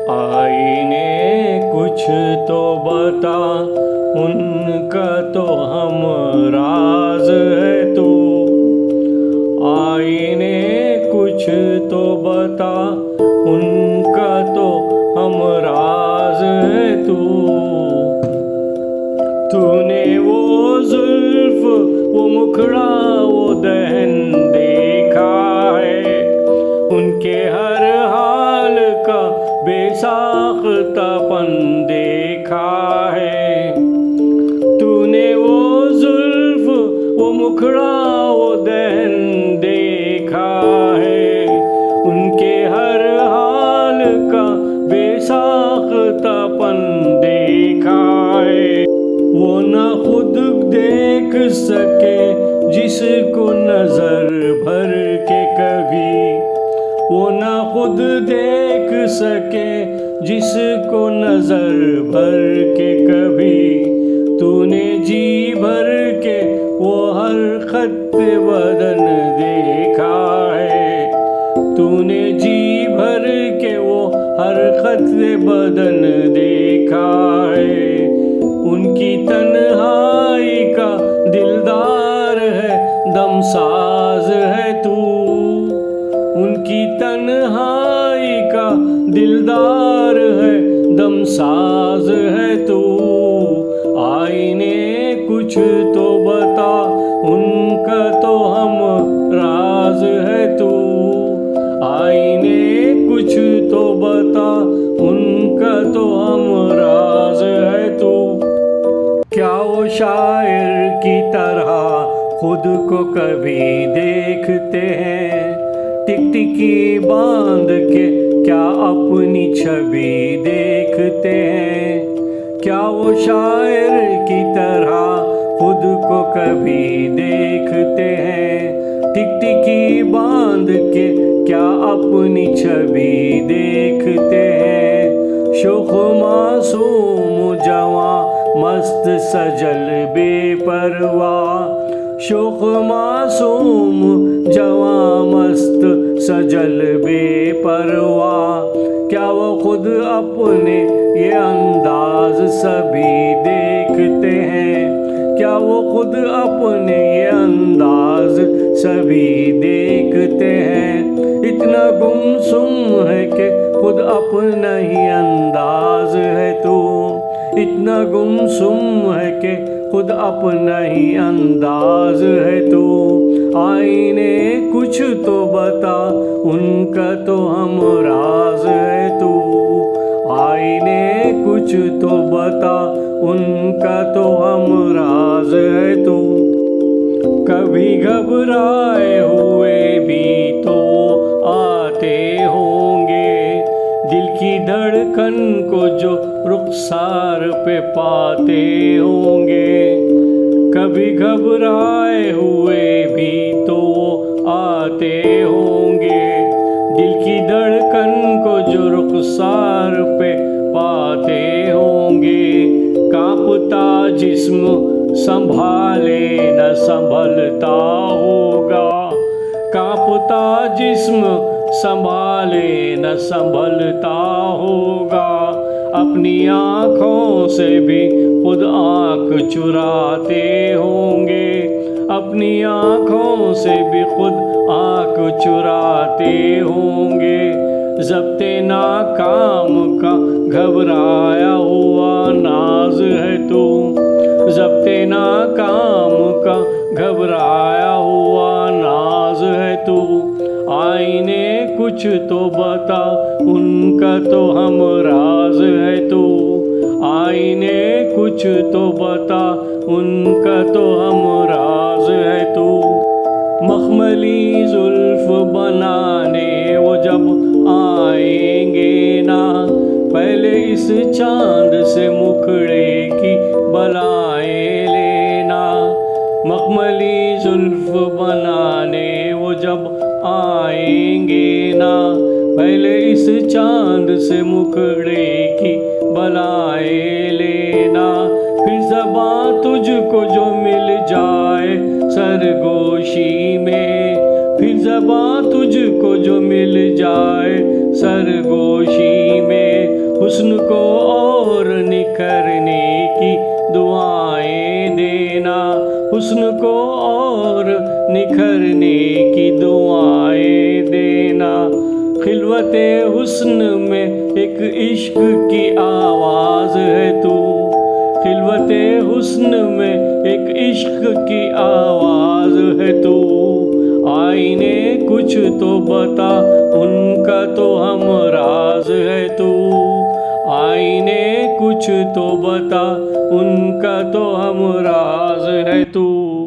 आईने कुछ तो बता, उनका तो हम राज है तू। आईने कुछ तो बता, उनका तो हम राज है तू। तूने वो जुल्फ, वो मुखड़ा, वो दहन देखा है, उनके हर हाल का बेसाख्तापन देखा है। तूने वो जुल्फ, वो मुखड़ा, वो दहन देखा है, उनके हर हाल का बेसाख्तापन देखा है। वो न खुद देख सके जिसको नजर भर के कभी, वो न खुद देख सके जिसको नजर भर के कभी। तूने जी भर के वो हर खत बदन देखा है, तूने जी भर के वो हर खत बदन देखा है। उनकी तन्हाई का दिलदार है, दमसाज है तू। उनकी तन्हाई का दिलदार है, दमसाज है तू। आईने कुछ तो बता, उनका तो हम राज है तू। आईने कुछ तो बता, उनका तो हम राज है तू। क्या वो शायर की तरह खुद को कभी देखते हैं, टिकटिकी बांध के क्या अपनी छवि देखते हैं। क्या वो शायर की तरह खुद को कभी देखते हैं, टिकटिकी बांध के क्या अपनी छवि देखते हैं। शोख मासूम जवां मस्त सजल बेपरवाह, शोख मासूम जवां मस्त सजल बेपरवाह। क्या वो खुद अपने ये अंदाज सभी देखते हैं, क्या वो खुद अपने ये अंदाज सभी देखते हैं। इतना गुमसुम है कि खुद अपना ही अंदाज है तू, इतना गुमसुम है कि खुद अपना ही अंदाज है तू। आईने कुछ तो बता, उनका तो हम राज है तू। आईने कुछ तो बता, उनका तो हम राज है तू। कभी घबराए हुए भी तो आते होंगे, दिल की धड़कन को जो रुखसार पे पाते होंगे। कभी घबराए हुए भी तो आते होंगे, दिल की धड़कन को जो रुखसार पे पाते होंगे। कांपता जिस्म संभाले न संभलता होगा, कांपता जिस्म संभाले न संभलता होगा। अपनी आँखों से भी खुद आँख चुराते होंगे, अपनी आँखों से भी खुद आँख चुराते होंगे। ज़ब्ते नाकाम का घबराया हुआ नाज है तू, ज़ब्ते नाकाम का घबराया हुआ नाज है तू। आईने कुछ तो बता, उनका तो हम राज है तू। आईने कुछ तो बता, उनका तो हम राज है तू। मखमली जुल्फ बनाने वो जब आएंगे ना, पहले इस चांद से मुखड़े की बलाएं लेना। मखमली जुल्फ बनाने वो जब आएंगे ना, पहले इस चांद से मुखड़े की बलाएं लेना। फिर ज़बां तुझको जो मिल जाए सरगोशी में, फिर ज़बां तुझको जो मिल जाए सरगोशी में, हुस्न को और निखरने की दुआएं देना, हुस्न को और निखरने की दुआएं देना। खिलवते हुस्न में एक इश्क की आवाज़ है तू, खिलवते हुस्न में एक इश्क की आवाज़ है तू। आईने कुछ तो बता, उनका तो हम राज है तू। आईने कुछ तो बता, उनका तो हम राज है तू।